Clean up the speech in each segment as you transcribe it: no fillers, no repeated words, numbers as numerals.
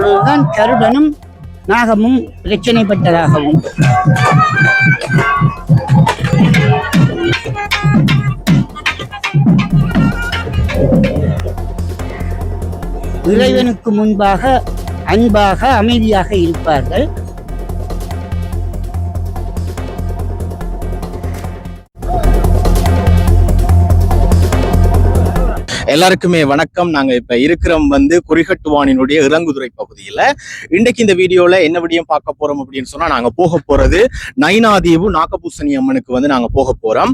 அப்பொழுதுதான் கருடனும் நாகமும் பிரச்சனைப்பட்டதாகவும் இறைவனுக்கு முன்பாக அன்பாக அமைதியாக இருப்பார்கள். எல்லாருக்குமே வணக்கம். நாங்க இப்ப இருக்கிறோம் குறிகட்டுவானினுடைய இறங்குதுறை பகுதியில. இன்றைக்கு இந்த வீடியோல என்ன விடியம் பார்க்க போறோம் அப்படின்னு சொன்னா, நாங்க போக போறது நயினாதீவு நாகபூசணி அம்மனுக்கு நாங்க போக போறோம்.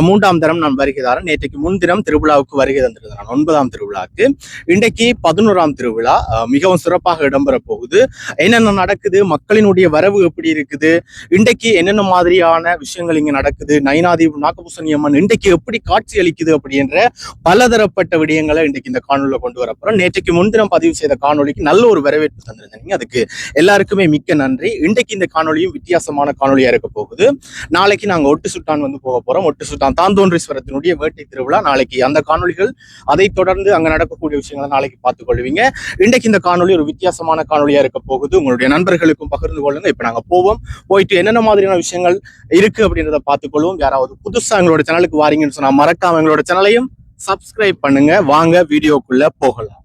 3ஆம் தரம் நான் வருகிறாரன். நேற்றைக்கு முன்தினம் திருவிழாவுக்கு வருகை தந்திருந்தேன், 9ஆம் திருவிழாக்கு. இன்றைக்கு 11ஆம் திருவிழா மிகவும் சிறப்பாக இடம்பெற போகுது. என்னென்ன நடக்குது, மக்களினுடைய வரவு எப்படி இருக்குது, இன்றைக்கு என்னென்ன மாதிரியான விஷயங்கள் இங்க நடக்குது, நயினாதீவு நாகபூசணி அம்மன் இன்றைக்கு எப்படி காட்சி அளிக்குது அப்படின்ற பலதரப்பட்ட விடயங்களை இன்றைக்கு இந்த காணொலியில கொண்டு வரப்போறோம். நேற்றைக்கு முன்தினம் பதிவு செய்த காணொலிக்கு நல்ல ஒரு வரவேற்பு தந்திருந்தீங்க, அதுக்கு எல்லாருக்குமே மிக்க நன்றி. இன்றைக்கு இந்த காணொலியும் வித்தியாசமான காணொலியா இருக்க போகுது. நாளைக்கு நாங்க ஒட்டு சுட்டான் போக போறோம். ஒட்டு சுட்டான் தாந்தோன்றீஸ்வரத்தினுடைய வேட்டை திருவிழா நாளைக்கு. அந்த காணொலிகள், அதை தொடர்ந்து அங்க நடக்கக்கூடிய விஷயங்களை நாளைக்கு பார்த்துக் கொள்வீங்க. இன்றைக்கு இந்த காணொலி ஒரு வித்தியாசமான காணொலியா இருக்க போகுது. உங்களுடைய நண்பர்களுக்கும் பகிர்ந்து கொள்ளுங்க. இப்ப நாங்க போயிட்டு என்னென்ன மாதிரியான விஷயங்கள் இருக்கு அப்படின்றத பார்த்துக்கொள்வோம். யாராவது புதுசா எங்களோட சேனலுக்கு வாரீங்கன்னு சொன்னா மறக்காம எங்களோட சேனலையும் சப்ஸ்கிரைப் பண்ணுங்க. வாங்க வீடியோக்குள்ள போகலாம்.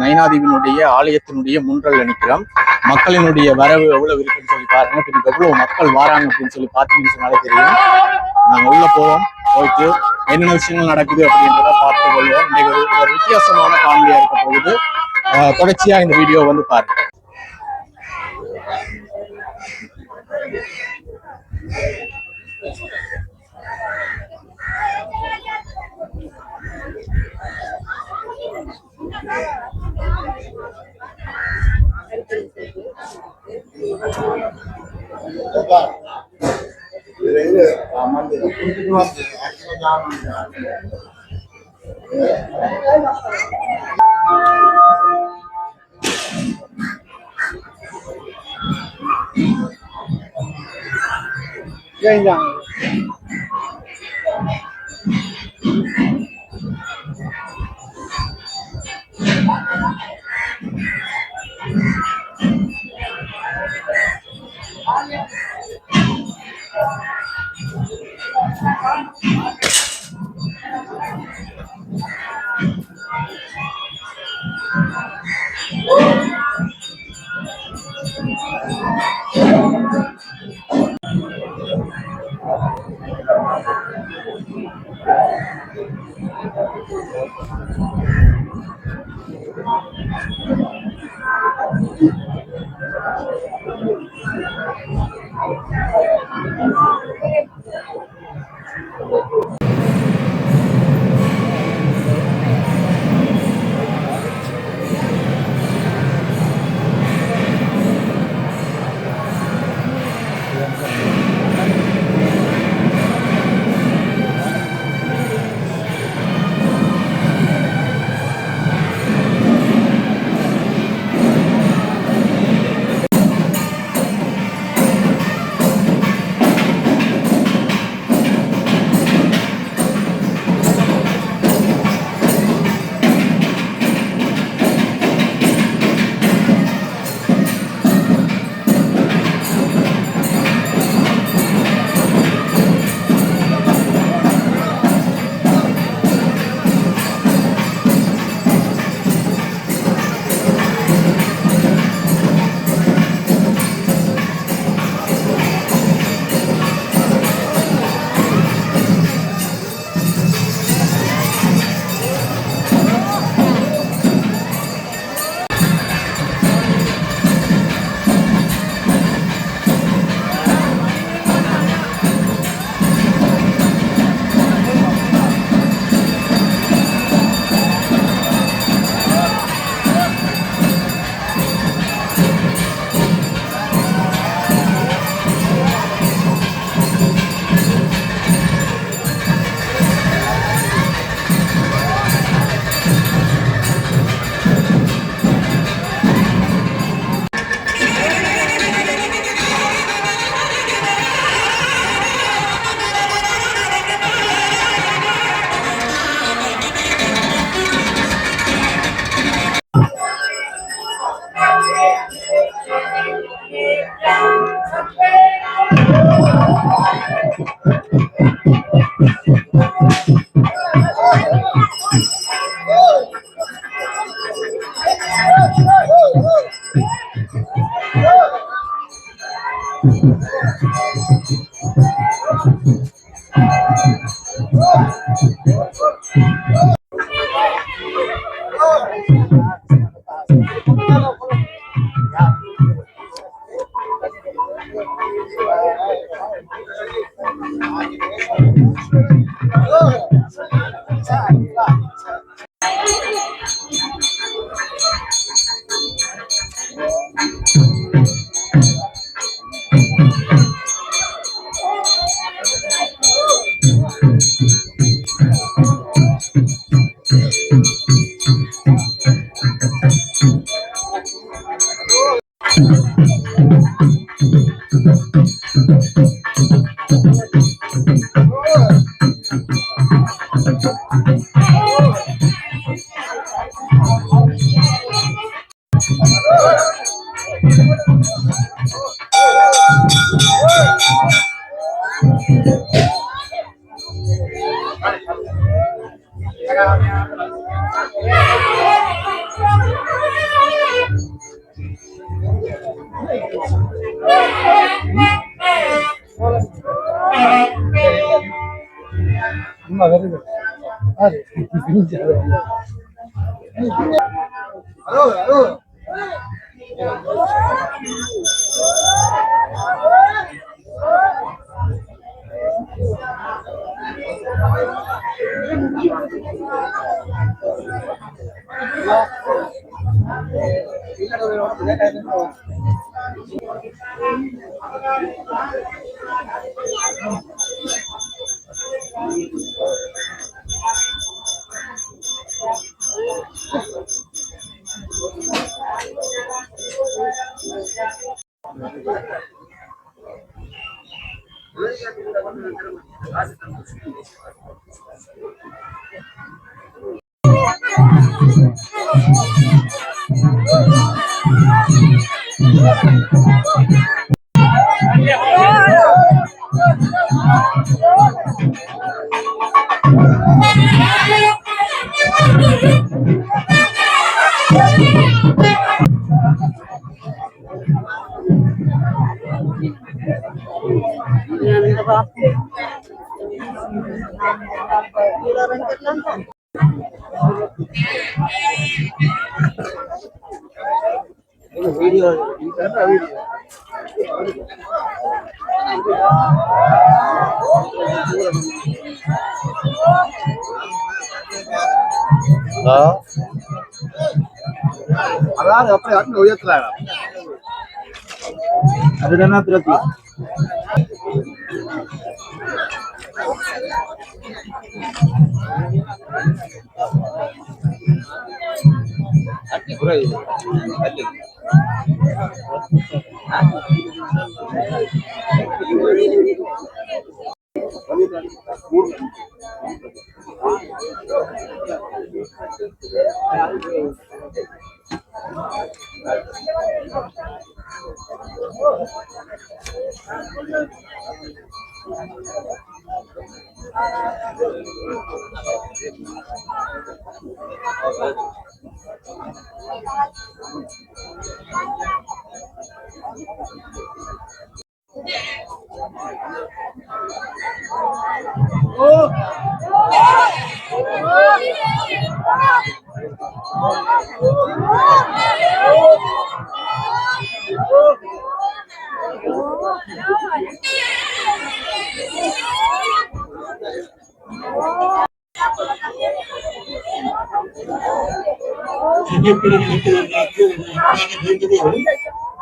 நயினாதீவினுடைய ஆலயத்தினுடைய முன்றல்ல நிற்கிறோம். மக்களினுடைய வரவு எவ்வளவு இருக்குன்னு சொல்லி பாருங்க. பின்னுக்கு எவ்வளவு மக்கள் வராங்க அப்படின்னு சொல்லி பார்த்தீங்கன்னு சொன்னாலே தெரியும். நாங்க உள்ள போயிட்டு என்னென்ன விஷயங்கள் நடக்குது அப்படின்றத பார்த்து கொள்வோம். இன்னைக்கு ஒரு வித்தியாசமான காணொலியா இருக்க போகுது. தொடர்ச்சியா இந்த வீடியோ பாருங்க. அதாவது அப்படி அண்ணன் உயர்த்துறாங்க அதுதானே திருப்பி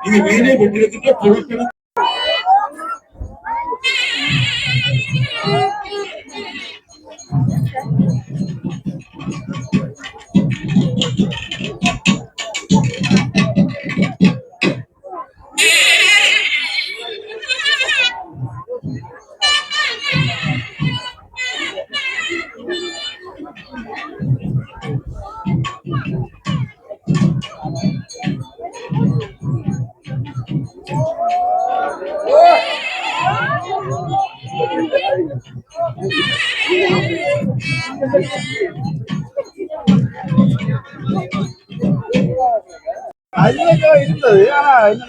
நீங்க மேலே பெற்றிருக்கின்ற பொருட்கள் இருந்தது ஆனா என்னது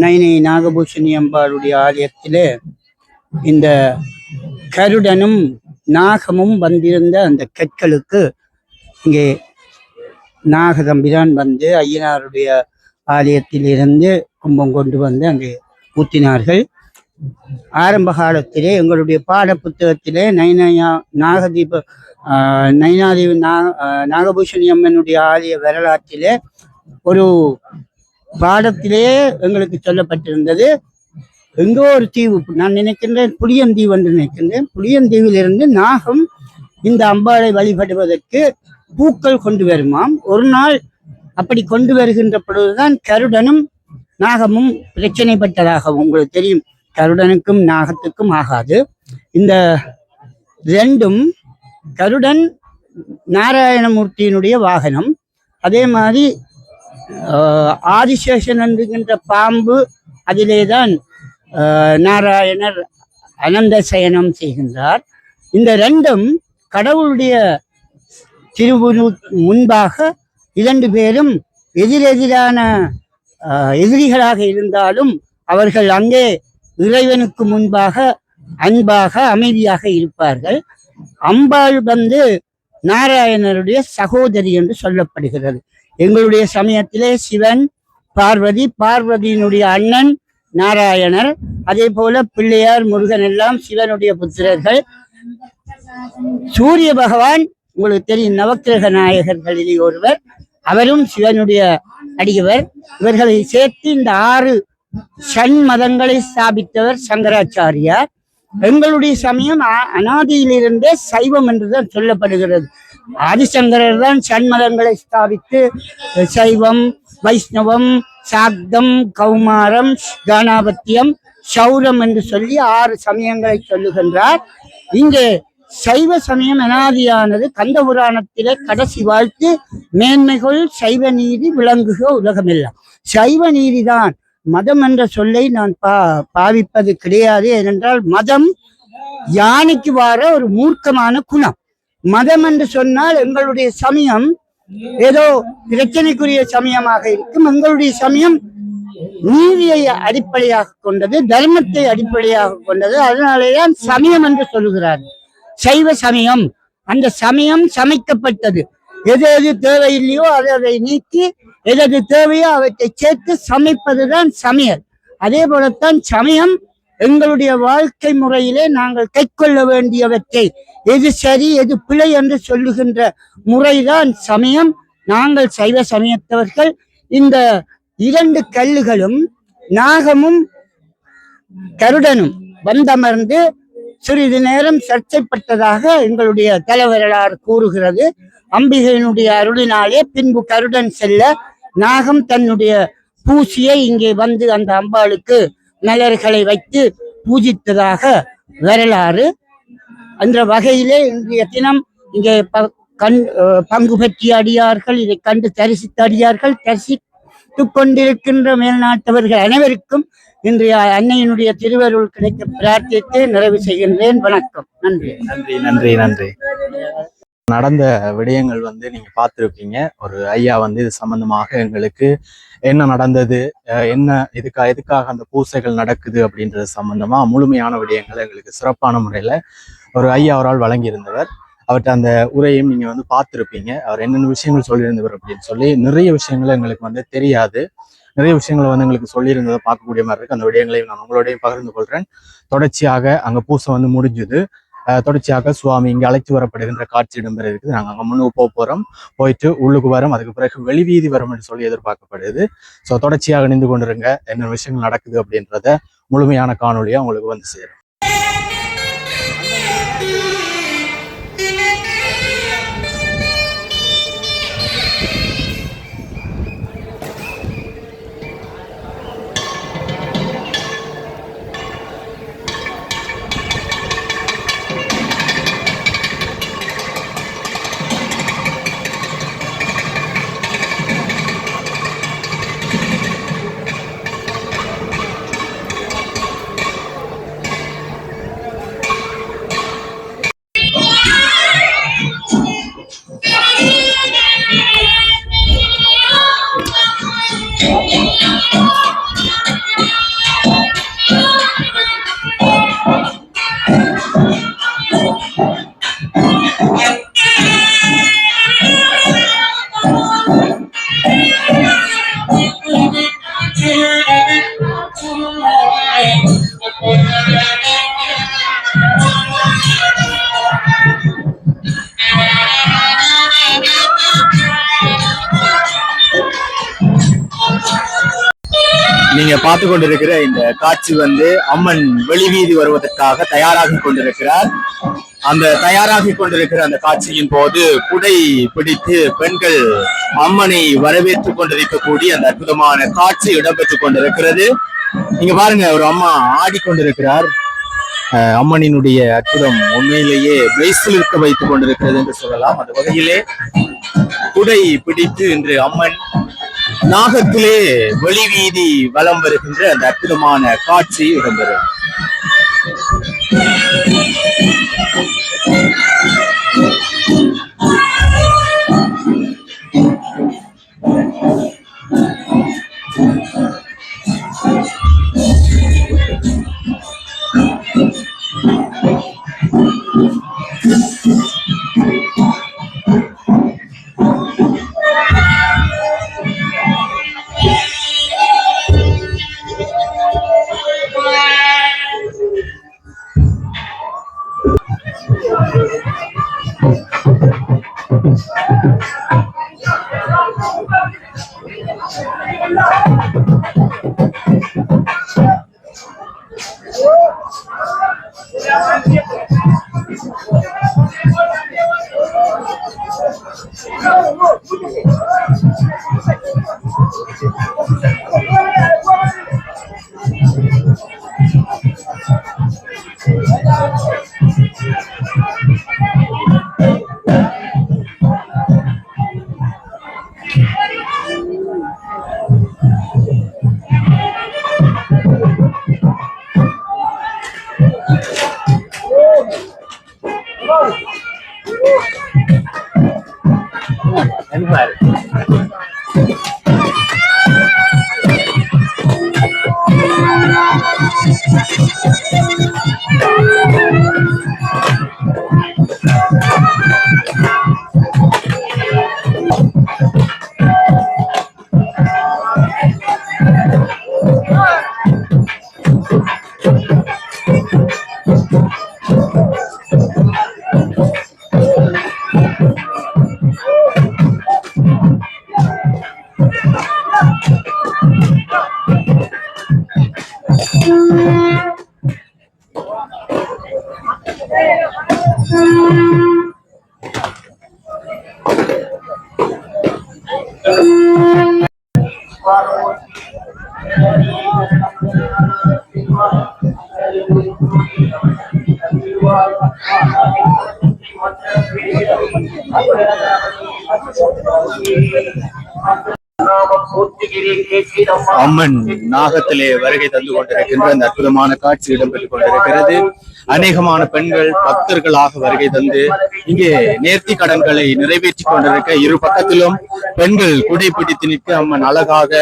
நைனை நாகபூஷணி அம்பாளுடைய ஆலயத்திலே இந்த கருடனும் நாகமும் வந்திருந்த அந்த கற்களுக்கு இங்கே நாகதம்பிரான் வந்து ஐயனாருடைய ஆலயத்திலிருந்து கும்பம் கொண்டு வந்து அங்கே ஊற்றினார்கள். ஆரம்ப காலத்திலே எங்களுடைய பாட புத்தகத்திலே நைனாதேவி நாகபூஷணி அம்மனுடைய ஆலய வரலாற்றிலே ஒரு பாடத்திலே எங்களுக்கு சொல்லப்பட்டிருந்தது. எங்கோ ஒரு தீவு, நான் நினைக்கின்றேன் புளியந்தீவு என்று நினைக்கின்றேன். புளியந்தீவிலிருந்து நாகம் இந்த அம்பாளை வழிபடுவதற்கு பூக்கள் கொண்டு வருமாம். ஒரு நாள் அப்படி கொண்டு வருகின்ற பொழுதுதான் கருடனும் நாகமும் பிரச்சனைப்பட்டதாகவும் உங்களுக்கு தெரியும். கருடனுக்கும் நாகத்துக்கும் ஆகாது. இந்த ரெண்டும், கருடன் நாராயணமூர்த்தியினுடைய வாகனம், அதே மாதிரி ஆதிசேஷன் என்கின்ற பாம்பு, அதிலேதான் நாராயணர் அனந்த சயனம் செய்கின்றார். இந்த ரெண்டும் கடவுளுடைய திருவுரு முன்பாக இரண்டு பேரும் எதிரெதிரான எதிரிகளாக இருந்தாலும் அவர்கள் அங்கே இறைவனுக்கு முன்பாக அன்பாக அமைதியாக இருப்பார்கள். அம்பாள் வந்து நாராயணருடைய சகோதரி என்று சொல்லப்படுகிறது. எங்களுடைய சமயத்திலே சிவன், பார்வதி, பார்வதியினுடைய அண்ணன் நாராயணர், அதே போல பிள்ளையார், முருகன் எல்லாம் சிவனுடைய புத்திரர்கள். சூரிய பகவான் உங்களுக்கு தெரியும், நவக்கிரக நாயகர்களிலே ஒருவர், அவரும் சிவனுடைய அடியவர். இவர்களை சேர்த்து இந்த 6 சண்மதங்களை ஸ்தாபித்தவர் சங்கராச்சாரியார். எங்களுடைய சமயம் அனாதியிலிருந்தே சைவம் என்றுதான் சொல்லப்படுகிறது. ஆதிசங்கரர் தான் சண்மதங்களை ஸ்தாபித்து சைவம், வைஷ்ணவம், சாக்தம், கௌமாரம், கானாபத்தியம், சௌரம் என்று சொல்லி 6 சமயங்களை சொல்லுகின்றார். இங்கே சைவ சமயம் அனாதியானது. கந்த புராணத்திலே கடைசி வாழ்த்து மேன்மைகள் சைவ நீதி விளங்குக உலகமெல்லாம். சைவ நீதிதான். மதம் என்ற சொல்லை நான் பாவிப்பது கிடையாது. ஏனென்றால் மதம் யானைக்கு வார ஒரு மூர்க்கமான குணம். மதம் என்று சொன்னால் எங்களுடைய சமயம் ஏதோ பிரச்சனைக்குரிய சமயமாக இருக்கும். எங்களுடைய சமயம் நீதியை அடிப்படையாக கொண்டது, தர்மத்தை அடிப்படையாக கொண்டது. அதனாலேதான் சமயம் என்று சொல்லுகிறார். சைவ சமயம், அந்த சமயம் சமைக்கப்பட்டது. எது எது தேவையில்லையோ அதை நீக்கி, எது தேவையோ அவற்றை சேர்த்து சமைப்பதுதான் சமையல். அதே போலத்தான் சமயம் எங்களுடைய வாழ்க்கை முறையிலே நாங்கள் கைக்கொள்ள வேண்டியவற்றை எது சரி எது பிழை என்று சொல்லுகின்ற முறைதான் சமயம். நாங்கள் சைவ சமயத்தவர்கள். இந்த 2 கல்லுகளும் நாகமும் கருடனும் வந்தமர்ந்து சிறிது நேரம் சர்ச்சைப்பட்டதாக எங்களுடைய தலைவரலாறு கூறுகிறது. அம்பிகையினுடைய அருளினாலே பின்பு கருடன் செல்ல நாகம் தன்னுடைய பூசியை இங்கே வந்து அந்த அம்பாளுக்கு மலர்களை வைத்து பூஜித்ததாக வரலாறு. அந்த வகையிலே இன்றைய தினம் இங்கே பங்கு பற்றிய அடியார்கள், இதை கண்டு தரிசித்த அடியார்கள், தரிசித்து கொண்டிருக்கின்ற மேல்நாட்டவர்கள் அனைவருக்கும் இன்றைய அன்னையினுடைய திருவருள் கிடைக்க பிரார்த்தித்து நிறைவு செய்கின்றேன். வணக்கம். நன்றி நன்றி நன்றி நன்றி. நடந்த விடயங்கள் வந்து நீங்க பார்த்துருப்பீங்க. ஒரு ஐயா வந்து இது சம்பந்தமாக எங்களுக்கு என்ன நடந்தது, என்ன எதுக்காக அந்த பூசைகள் நடக்குது அப்படின்றது சம்பந்தமா முழுமையான விடயங்களை எங்களுக்கு சிறப்பான முறையில ஒரு ஐயா அவரால் வழங்கியிருந்தவர். அவர்கிட்ட அந்த உரையும் நீங்க வந்து பார்த்துருப்பீங்க. அவர் என்னென்ன விஷயங்கள் சொல்லியிருந்தவர் அப்படின்னு சொல்லி நிறைய விஷயங்கள் எங்களுக்கு வந்து தெரியாது. நிறைய விஷயங்களை வந்து எங்களுக்கு சொல்லியிருந்ததை பார்க்கக்கூடிய மாதிரி இருக்கு. அந்த விடயங்களையும் நான் உங்களோடையும் பகிர்ந்து கொள்றேன். தொடர்ச்சியாக அங்க பூசை வந்து முடிஞ்சுது. தொடர்ச்சியாக சுவாமி இங்கே அழைத்து வரப்படுகின்ற காட்சி இடம்பெற இருக்குது. நாங்கள் அங்கே முன்னுக்கு போகிறோம், போயிட்டு உள்ளுக்கு வரோம், அதுக்கு பிறகு வெளிவீதி வரும் என்று சொல்லி எதிர்பார்க்கப்படுது. ஸோ தொடர்ச்சியாக இணைந்து கொண்டிருங்க. என்ன விஷயங்கள் நடக்குது அப்படின்றத முழுமையான காணொலியா உங்களுக்கு வந்து சேரும். நீங்க பார்த்து கொண்டிருக்கிற இந்த காட்சி வந்து அம்மன் வெளிவீதி வருவதற்காக தயாராகி கொண்டிருக்கிறார். அந்த தயாராகி கொண்டிருக்கிற அந்த காட்சியின் போது குடை பிடித்து பெண்கள் அம்மனை வரவேற்றுக் கொண்டிருக்கக்கூடிய அந்த அற்புதமான காட்சி இடம்பெற்றுக் கொண்டிருக்கிறது. நீங்க பாருங்க, ஒரு அம்மா ஆடிக்கொண்டிருக்கிறார். அம்மனினுடைய அற்புதம் உண்மையிலேயே மெய்சிலிருக்க வைத்துக் கொண்டிருக்கிறது என்று சொல்லலாம். அந்த வகையிலே குடை பிடித்து இன்று அம்மன் நாகத்திலே வெளிவீதி வலம் வருகின்ற அந்த அற்புதமான காட்சி இடம்பெறும். அம்மன் நாகத்திலே வருகை தந்து கொண்டிருக்கின்ற அந்த அற்புதமான காட்சி இடம்பெற்றுக் கொண்டிருக்கிறது. அநேகமான பெண்கள் பக்தர்களாக வருகை தந்து இங்கே நேர்த்தி கடன்களை நிறைவேற்றிக் கொண்டிருக்க, இரு பக்கத்திலும் பெண்கள் குடை பிடித்து நிற்க அம்மன் அழகாக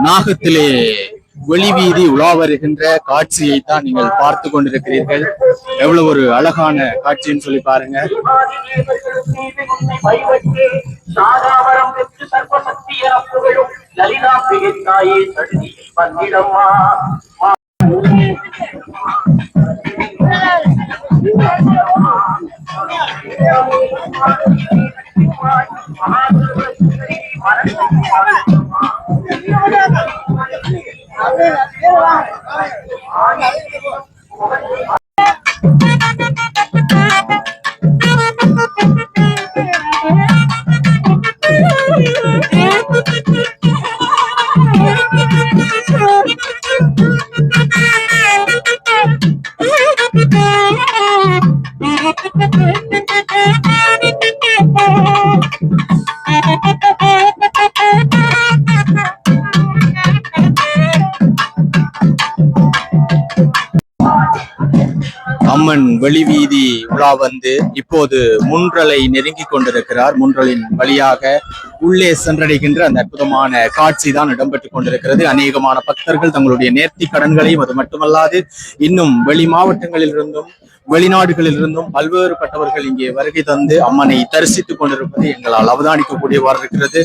நாகத்திலே வெளிவீதி உலா வருகின்ற காட்சியை தான் நீங்கள் பார்த்து கொண்டிருக்கிறீர்கள். எவ்வளவு ஒரு அழகான காட்சின்னு சொல்லி பாருங்க. அம்மன் வெளிவீதி உலா வந்து இப்போது முன்றலை நெருங்கி கொண்டிருக்கிறார். முன்றலின் வழியாக உள்ளே சென்றடைகின்ற அந்த அற்புதமான காட்சி தான் இடம்பெற்றுக் கொண்டிருக்கிறது. அநேகமான பக்தர்கள் தங்களுடைய நேர்த்தி கடன்களையும், அது மட்டுமல்லாது இன்னும் வெளி மாவட்டங்களில் இருந்தும் வெளிநாடுகளில் இருந்தும் பல்வேறுபட்டவர்கள் இங்கே வருகை தந்து அம்மனை தரிசித்துக் கொண்டிருப்பது எங்களால் அவதானிக்கக்கூடியவாறு இருக்கிறது.